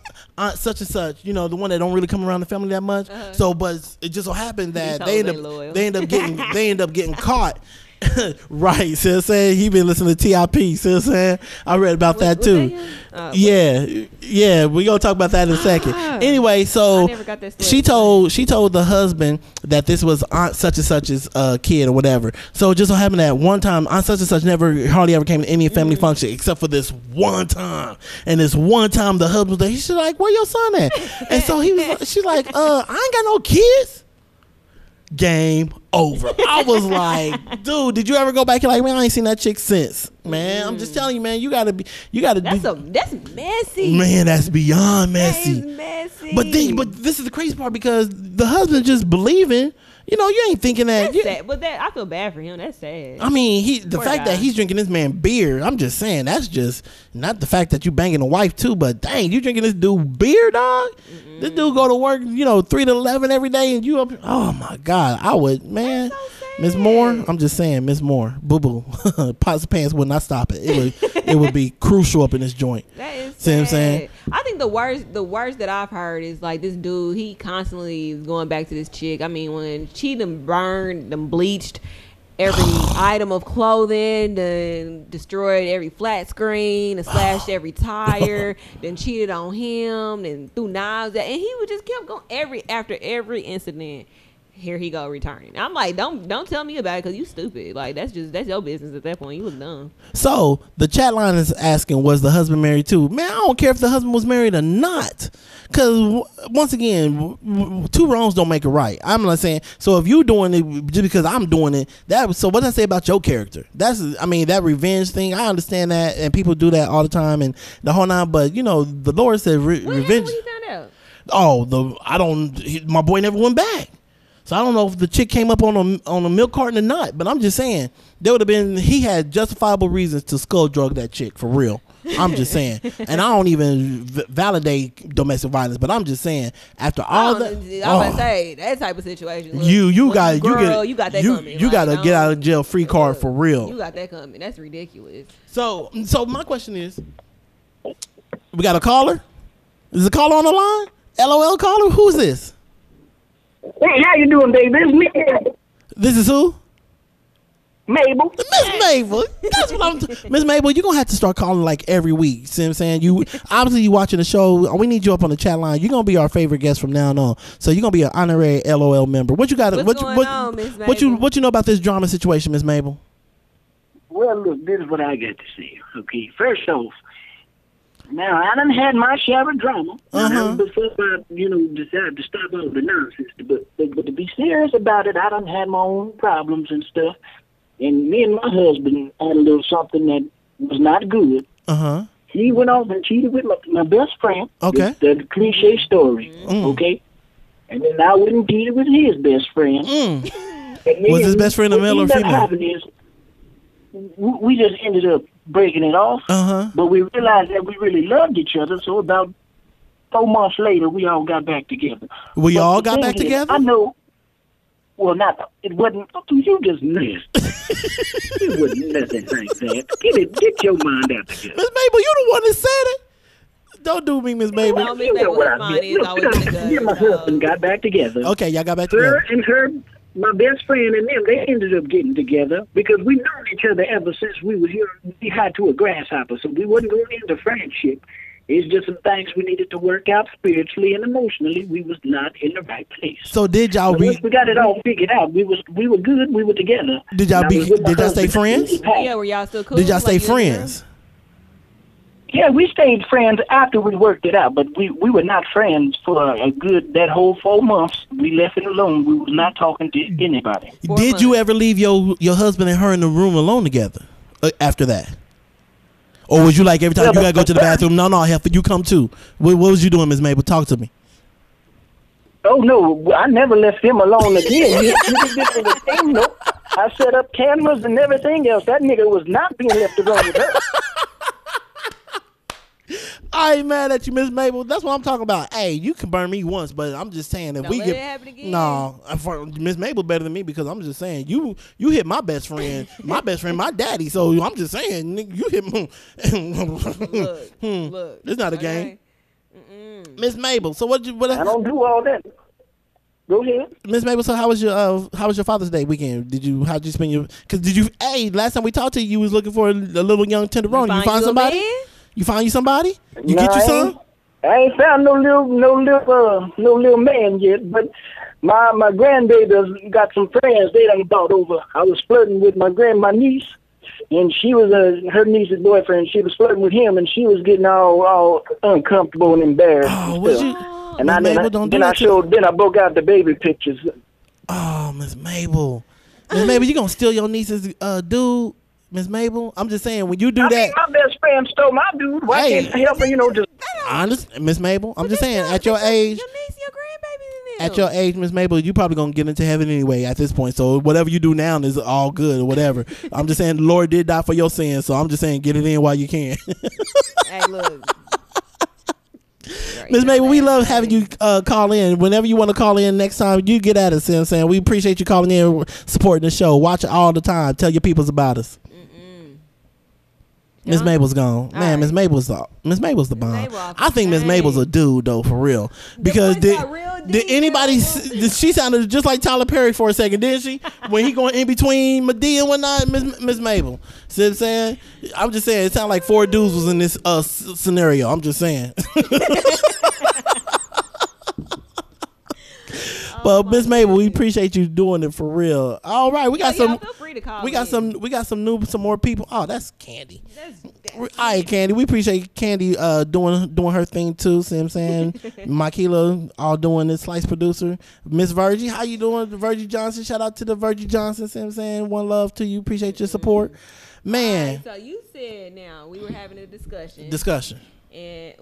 such and such, the one that don't really come around the family that much. So, but it just so happened that they end up getting caught. Right, see what I'm saying? He been listening to TIP, see what I'm saying? I read about that too. Yeah, we gonna talk about that in a second. Anyway, so she told the husband that this was aunt such and such's kid or whatever. So it just so happened that one time aunt such and such hardly ever came to any family function except for this one time. And this one time the husband was there. She's like, where your son at? And so she's like, I ain't got no kids. Game over. I was like, dude, did you ever go back and like, man, I ain't seen that chick since. Man, I'm just telling you, man, that's messy. Man, that's beyond messy. That is messy. But this is the crazy part because the husband just believing, you ain't thinking that. That's sad. But I feel bad for him. That's sad. I mean, the fact that he's drinking this man beer, I'm just saying, that's just not the fact that you banging a wife too, but dang, you drinking this dude beer, dog? Mm-mm. This dude go to work, 3 to 11 every day, and you up. Oh my God, I would, man. Miss Moore, I'm just saying, Miss Moore, boo boo, pots of pants would not stop it. It would be crucial up in this joint. That is see what I'm saying? I think the worst that I've heard is like this dude. He constantly is going back to this chick. I mean, when she done burned, done bleached every item of clothing, then destroyed every flat screen, and slashed every tire, then cheated on him, and threw knives at, and he would just kept going after every incident. Here he go returning. I'm like, don't tell me about it because you stupid. Like that's your business at that point. You look dumb. So the chat line is asking, was the husband married too? Man, I don't care if the husband was married or not. Because once again, two wrongs don't make it right. I'm not saying, so if you doing it just because I'm doing it, so what does that say about your character? That revenge thing, I understand that, and people do that all the time and the whole nine, but the Lord said revenge. When he found out? My boy never went back. So I don't know if the chick came up on a milk carton or not, but I'm just saying he had justifiable reasons to skull drug that chick for real. I'm just saying, and I don't even validate domestic violence, but I'm just saying after all that, I was about to say that type of situation. Look, you got that coming. You got to get out of jail free card for real. You got that coming. That's ridiculous. So my question is, we got a caller. Is a caller on the line? LOL caller. Who's this? Hey, how you doing, baby? It's me. This is who? Mabel. Miss Mabel. That's what I'm Miss Mabel, you're gonna have to start calling like every week. See what I'm saying? You watching the show. We need you up on the chat line. You're gonna be our favorite guest from now on. So you're gonna be an honorary LOL member. What you got? What's going on, Miss Mabel? What you know about this drama situation, Miss Mabel? Well, look, this is what I got to say. Okay, first off, now I done had my share of drama before I, decided to stop all the nonsense. But to be serious about it, I done had my own problems and stuff. And me and my husband had a little something that was not good. He went off and cheated with my best friend. Okay. The cliche story. Okay. And then I went and cheated with his best friend. Was his best friend a male or female? We just ended up breaking it off. But we realized that we really loved each other. So about 4 months later, we all got back together. We all got back together? I know. Well, it wasn't. You just missed. It wasn't nothing like that. Get your mind out together. Miss Mabel, you the one that said it. Don't do me, Miss Mabel. No, Miss Mabel, what I mean is always me and my husband got back together. Okay, y'all got back together. Her, my best friend and them, they ended up getting together because we known each other ever since we was here. We had to a grasshopper, so we wasn't going into friendship. It's just some things we needed to work out spiritually and emotionally. We was not in the right place. So did y'all once we got it all figured out, we were good. We were together. Did y'all stay friends? Yeah, were y'all still cool? Did y'all stay friends? Yeah, we stayed friends after we worked it out, but we were not friends for that whole 4 months. We left it alone. We was not talking to anybody. Did you ever leave your husband and her in the room alone together after that? Or was you like every time you gotta go to the bathroom? No, Heifer, you come too. What was you doing, Miss Mabel? Talk to me. Oh no, I never left him alone again. Nope. I set up cameras and everything else. That nigga was not being left alone with her. I ain't mad at you, Miss Mabel. That's what I'm talking about. Hey, you can burn me once, but I'm just saying if we get Miss Mabel better than me because I'm just saying you hit my best friend, my daddy. So I'm just saying you hit me. Look, it's not a game. Miss Mabel, so what? I don't do all that. Go ahead, Miss Mabel. So how was your Father's Day weekend? How'd you spend your? Hey, last time we talked to you, you was looking for a little young tenderoni. You find somebody? You find you somebody? You get you some? I ain't found no little man yet, but my grandbaby got some friends they done bought over. I was flirting with my niece, and she was her niece's boyfriend. She was flirting with him, and she was getting all uncomfortable and embarrassed. Oh, was you? And then I broke out the baby pictures. Oh, Miss Mabel, you gonna steal your niece's dude? Miss Mabel, I'm just saying when you do that. My best friend stole my dude. Why can't I help her? Just honest, Miss Mabel. I'm just saying at your age. Your niece, your grandbaby. At your age, Miss Mabel, you probably gonna get into heaven anyway at this point. So whatever you do now is all good or whatever. I'm just saying the Lord did die for your sins, so I'm just saying get it in while you can. Hey, look. Miss Mabel, we love having you call in. Whenever you want to call in next time, you get at us. You know what I'm saying? We appreciate you calling in, supporting the show. Watch it all the time. Tell your peoples about us. Miss Mabel's gone. Man, Miss Mabel's the bomb. I think Miss Mabel's a dude though, for real. Because did anybody? She sounded just like Tyler Perry for a second, didn't she? When he going in between Medea and whatnot, Miss Mabel. See what I'm saying? I'm just saying it sounded like 4 dudes was in this scenario. I'm just saying. But Miss Mabel, we appreciate you doing it for real. All right, we got some. Feel free to call We got some more people. Oh, that's Candy. All right, Candy. We appreciate Candy doing her thing too. See what I'm saying? Makila all doing this, Slice producer. Miss Virgie, how you doing? Virgie Johnson. Shout out to the Virgie Johnson. See what I'm saying? One love to you. Appreciate your support, man. Right, so you said now we were having a discussion. And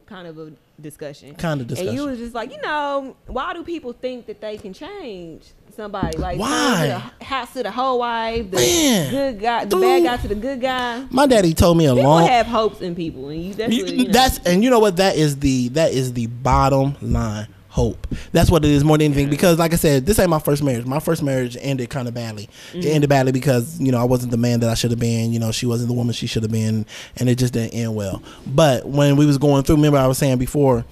kind of a discussion. And you was just like, why do people think that they can change somebody? Like, why? House to the whole wife, the good guy, the bad guy to the good guy. My daddy told me people have hopes in people, and and you know what? That is the bottom line. Hope. That's what it is more than anything. Because like I said, this ain't my first marriage. My first marriage ended kind of badly. It ended badly because I wasn't the man that I should have been. She wasn't the woman she should have been, and it just didn't end well. But when we was going through, remember I was saying before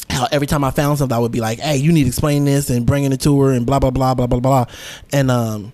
how every time I found something I would be like, hey, you need to explain this and bringing it to her and blah blah blah blah blah blah. And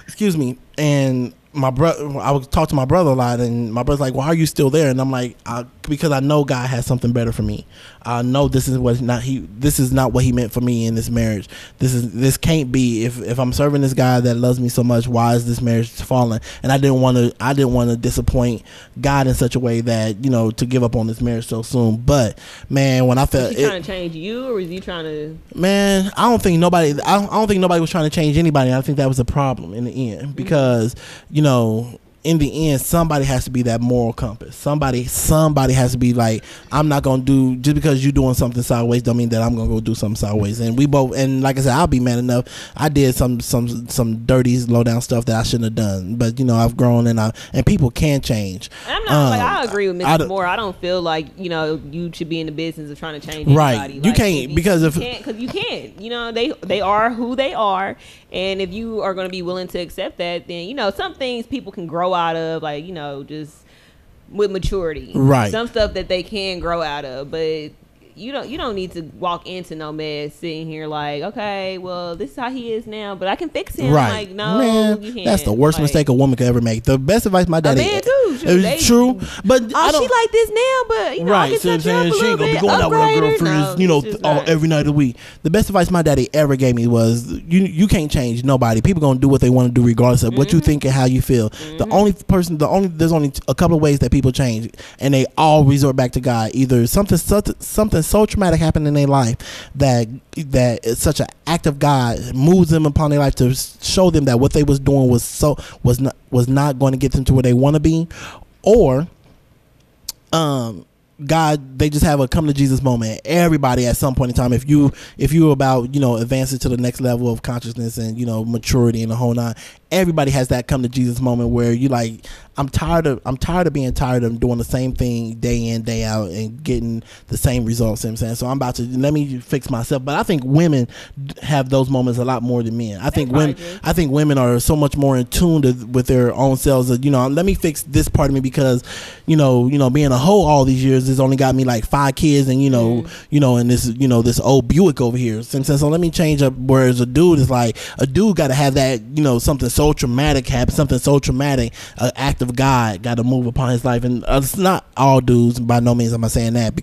excuse me, and my brother, I would talk to my brother a lot, and my brother's like, "Why are you still there?" And I'm like, "Because I know God has something better for me. I know this is not what He meant for me in this marriage. This can't be. If I'm serving this guy that loves me so much, why is this marriage falling?" And I didn't want to disappoint God in such a way that to give up on this marriage so soon. But man, when I felt was he trying to change you, or was he trying to? Man, I don't think nobody was trying to change anybody. I think that was a problem in the end because in the end, somebody has to be that moral compass. Somebody has to be like, I'm not gonna do just because you're doing something sideways don't mean that I'm gonna go do something sideways. And we both, and like I said, I'll be man enough. I did some dirty, low down stuff that I shouldn't have done. But I've grown and people can change. And I'm not I agree with Mrs. Moore. I don't feel like you should be in the business of trying to change anybody. Right? You can't because you can't. They are who they are, and if you are going to be willing to accept that, then some things people can grow out of, like just with maturity. Right. Some stuff that they can grow out of, but you don't need to walk into no man sitting here like, okay, well, this is how he is now, but I can fix him. Right. Like, no, man, you can't. that's the worst mistake a woman could ever make. The best advice my daddy. A man too. It's true, but I don't. She like this now, but you know, I can touch her up a she ain't little gonna be bit. going out with her Upgrade her. girlfriends, No, every night of the week. The best advice my daddy ever gave me was, you can't change nobody. People gonna do what they want to do regardless of what you think and how you feel. There's only a couple of ways that people change, and they all resort back to God. Either something so traumatic happened in their life that it's such an act of God moves them upon their life to show them that what they was doing was not going to get them to where they want to be, or God, they just have a come to Jesus moment. Everybody at some point in time, if you're about advancing to the next level of consciousness and maturity and the whole nine, everybody has that come to Jesus moment where you like, I'm tired of being tired of doing the same thing day in, day out and getting the same results. You know what I'm saying? So I'm about to let me fix myself. But I think women have those moments a lot more than men. I think women are so much more in tune with their own selves that, let me fix this part of me because, being a hoe all these years has only got me like 5 kids and, and this old Buick over here. So let me change up. Whereas a dude is like, a dude got to have that, something so traumatic happen, something so traumatic, an act of God got to move upon his life. And it's not all dudes, by no means am I saying that,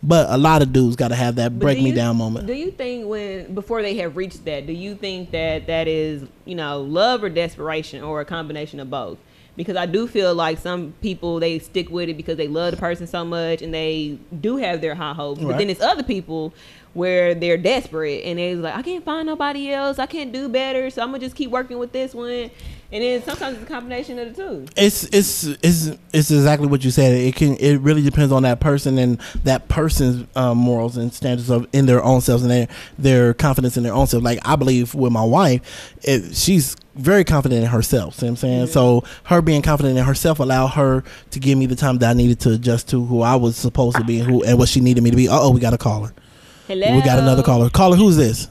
but a lot of dudes got to have that break me down moment. Do you think before they have reached that, do you think that is, love or desperation or a combination of both? Because I do feel like some people, they stick with it because they love the person so much and they do have their high hopes. Right. But then it's other people where they're desperate and they're like, I can't find nobody else. I can't do better. So I'm going to just keep working with this one. And then sometimes it's a combination of the two. It's exactly what you said. It really depends on that person and that person's morals and standards in their own selves and their confidence in their own self. Like I believe with my wife, she's very confident in herself. See what I'm saying? Mm-hmm. So her being confident in herself allowed her to give me the time that I needed to adjust to who I was supposed to be and what she needed me to be. We got a caller. Hello. We got another caller. Caller, who's this?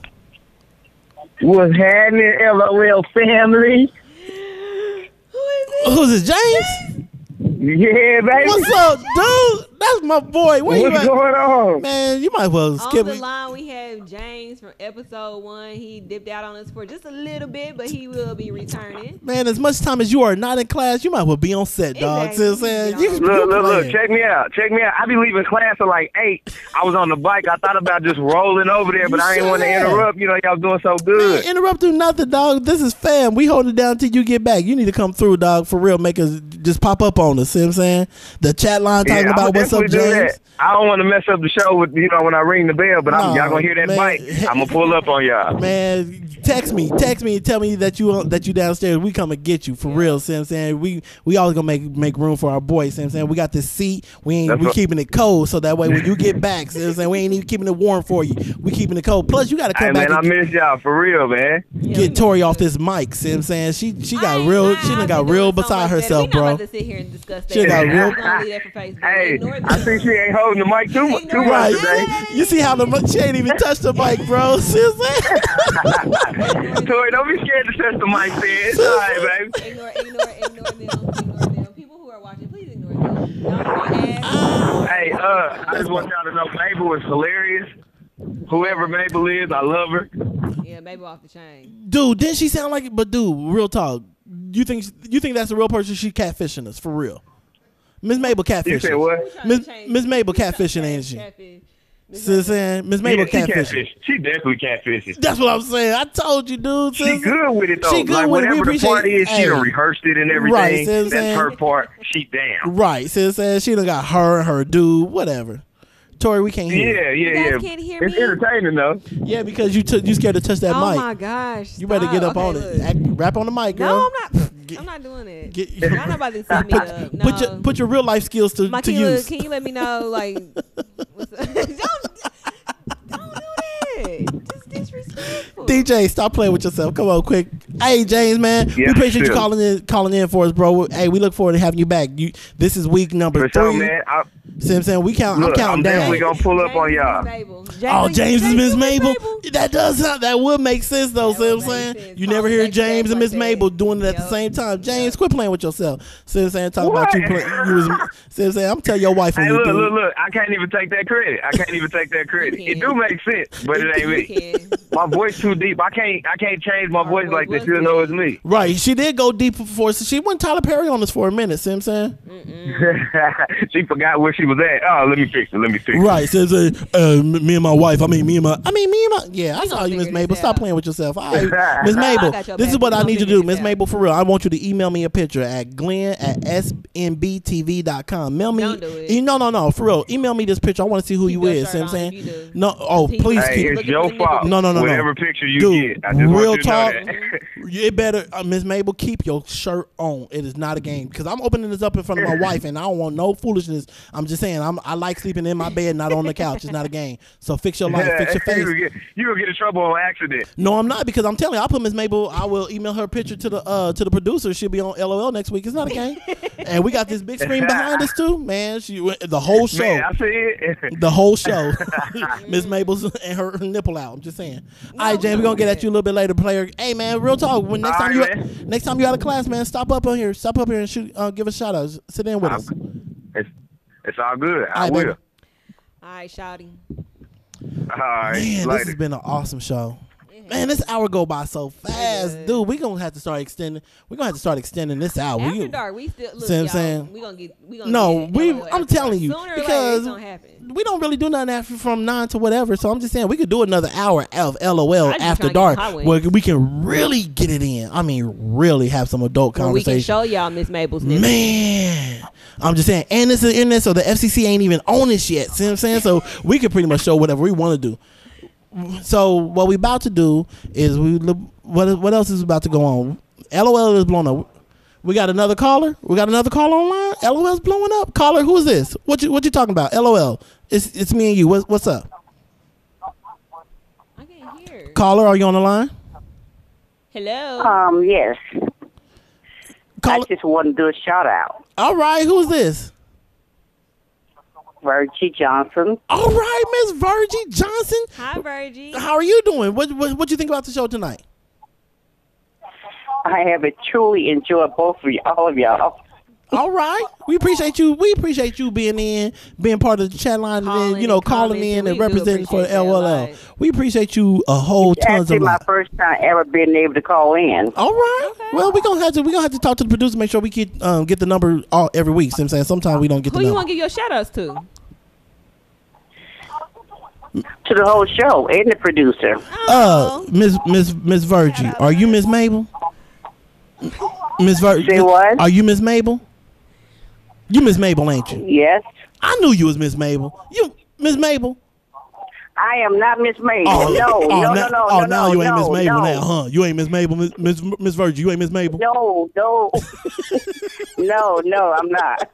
What's happening, LOL family? Who's this, James? Yeah, baby. What's up, dude? That's my boy. What's going on? Man, you might well skip on the line, we have James from episode 1. He dipped out on us for just a little bit, but he will be returning. Man, as much time as you are not in class, you might well be on set, dog. Exactly. Look, check me out. I be leaving class at like 8. I was on the bike. I thought about just rolling over there, but I didn't want to interrupt. Y'all doing so good. Man, interrupt do nothing, dog. This is fam. We hold it down till you get back. You need to come through, dog, for real. Make us just pop up on us. See what I'm saying? The chat line talking about what's up, James. I don't want to mess up the show with when I ring the bell, but y'all gonna hear that bike. I'm gonna pull up on y'all. Man, text me and tell me that you downstairs. We come and get you for real. See what I'm saying? We always gonna make room for our boys. See what I'm saying? We got this seat. We keeping it cold so that way when you get back, see what I'm saying? We ain't even keeping it warm for you. We keeping it cold. Plus you got to come back. Man, I miss y'all for real, man. Get Tori off this mic. See what I'm saying? She got real. She done got real beside herself, bro. We're not about to sit here and discuss that. She got real. Hey, I think she ain't holding the mic too much today. You see how she ain't even touched the mic, bro. See what I'm saying? Tori, don't be scared to touch the mic, man. It's all right, baby. Ignore them. People who are watching, please ignore them. Hey, I just want y'all to know Mabel is hilarious. Whoever Mabel is, I love her. Yeah, Mabel off the chain. Dude, didn't she sound like it? But dude, real talk. You think that's a real person? She catfishing us for real. Miss Mabel catfishing. You said what? Miss Mabel catfishing, ain't she? Miss Mabel catfishing. She definitely catfishing. That's what I'm saying. I told you, dude. She good with it though. She good with it. Whatever the part is, she done rehearsed it and everything. Right, that's her part. She down. Right. She done got her and her dude, whatever. Tori, we can't hear. Yeah. You guys can't hear me? It's entertaining though. Yeah, because you scared to touch that mic. Oh my gosh! You better get up on it. Rap on the mic, girl. No, I'm not. I'm not doing it. Y'all not about to set me up. No. Put your real life skills to use. Can you let me know, like, don't do that. Just disrespectful. DJ, stop playing with yourself. Come on, quick. Hey, James, man, we appreciate you calling in for us, bro. Hey, we look forward to having you back. This is week number 3. For sure, man. See what I'm saying? I'm counting I'm definitely down. gonna pull up on y'all. Oh, James is Miss Mabel. That would make sense though. See what I'm saying? You never hear James and Miss Mabel doing it at the same time. James, quit playing with yourself. See what I'm saying? Talking about you playing. See what I'm saying? I'm telling your wife when Hey, you do. look. I can't even take that credit. It do make sense, but it ain't me. My voice too deep. I can't change my voice like that. You'll know it's me. Right. She did go deep before. So she went Tyler Perry on us for a minute. See what I'm saying? She forgot where she was at. Oh, let me fix it. Right. Says me and my wife. I mean me and my. Yeah, I saw you, Miss Mabel. Stop playing with yourself. All right, Miss Mabel. This is what I need you to do, Miss Mabel. For real, I want you to email me a picture at Glenn@SNBTV.com. Mail me. Don't do it. No. For real, email me this picture. I want to see who you is. See what I'm saying? No. Oh, please keep. It's your fault. No. Whatever picture you Dude, get, I just real want you to talk. know that. It better, Miss Mabel, keep your shirt on. It is not a game because I'm opening this up in front of my wife, and I don't want no foolishness. I'm just saying, I like sleeping in my bed, not on the couch. It's not a game. So fix your life, fix your face. You gonna get in trouble on accident. No, I'm not, because I'm telling you, I'll put Miss Mabel. I will email her picture to the producer. She'll be on LOL next week. It's not a game. And we got this big screen behind us too, man. The whole show. Man, I see it. The whole show. Miss Mabel's and her nipple out. I'm just saying. All right, James, we're gonna get at you a little bit later, player. Hey man, real talk. When next time you out of class, man, stop up here and shoot, give us shout outs. Sit in with us. It's all good. I will. Baby. All right, shouty. All right, man, later. this has been an awesome show. Man, this hour go by so fast, dude. We're gonna have to start extending. We're gonna have to start extending this hour. After dark, we still look. See what I'm saying? We gonna get. I'm telling you, sooner or because later, it's gonna happen. we don't really do nothing after from 9 to whatever. So I'm just saying we could do another hour of LOL after dark, where we can really get it in. I mean, really have some adult conversation. We can show y'all Miss Mabel's nipple. Man, I'm just saying, and this is the internet, so the FCC ain't even on this yet. See what I'm saying? So we can pretty much show whatever we want to do. So what we about to do is what else is about to go on? LOL is blowing up. We got another caller. Online. LOL's blowing up. Caller, who is this? What you talking about? LOL. It's me and you. What's up? I can't hear. Caller, are you on the line? Hello. Yes. Caller. I just want to do a shout out. All right, who's this? Virgie Johnson. All right, Miss Virgie Johnson. Hi, Virgie. How are you doing? What you think about the show tonight? I have truly enjoyed all of y'all. All right, we appreciate you. We appreciate you being part of the chat line, and then calling in and representing for LOL. We appreciate you a whole tons Actually, of lot. my first time ever being able to call in. All right. Okay. Well, we're gonna have to talk to the producer, make sure we get the number every week. See what I'm saying? Sometimes we don't get the number. Who you want to give your shout outs to? To the whole show and the producer. Miss Virgie, are you Miss Mabel? Miss Virgie, say what? Are you Miss Mabel? You Miss Mabel, ain't you? Yes. I knew you was Miss Mabel. You Miss Mabel? I am not Miss Mabel. No. Now you ain't Miss Mabel no. now, huh? You ain't Miss Mabel, Miss Virgie. You ain't Miss Mabel. No. no, I'm not.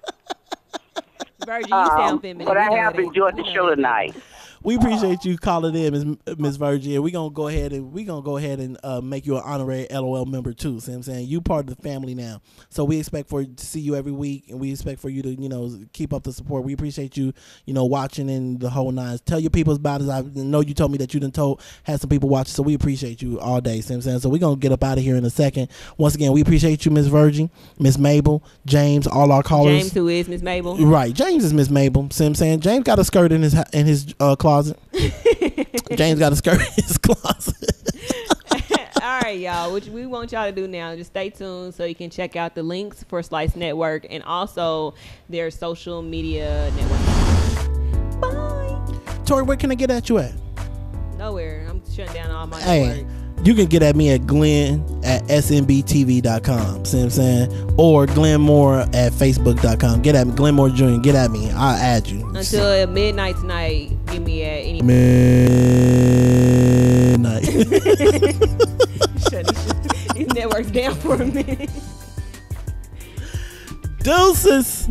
Virgie, you sound feminine. But I have enjoyed the show tonight. We appreciate you calling in, Miss Virgie, and we're gonna go ahead and make you an honorary LOL member too. See what I'm saying? You part of the family now. So we expect to see you every week, and we expect for you to, keep up the support. We appreciate you, watching in the whole nines. Tell your people about it. I know you told me that you had some people watching, so we appreciate you all day. See what I'm saying? So we're gonna get up out of here in a second. Once again, we appreciate you, Miss Virgie, Miss Mabel, James, all our callers. James, who is Miss Mabel? Right, James is Miss Mabel. See what I'm saying? James got a skirt in his closet. James got a skirt in his closet. All right, y'all. What we want y'all to do now, just stay tuned so you can check out the links for Slice Network and also their social media network. Bye. Tori, where can I get at you at? Nowhere. I'm shutting down all my Hey, networks. you can get at me at Glenn@SNBTV.com. See what I'm saying? Or Glenn Moore at Facebook.com. Get at me. Glenn Moore Jr. Get at me. I'll add you. Until midnight tonight, give me at any midnight. Shut these networks down for a minute. Deuces.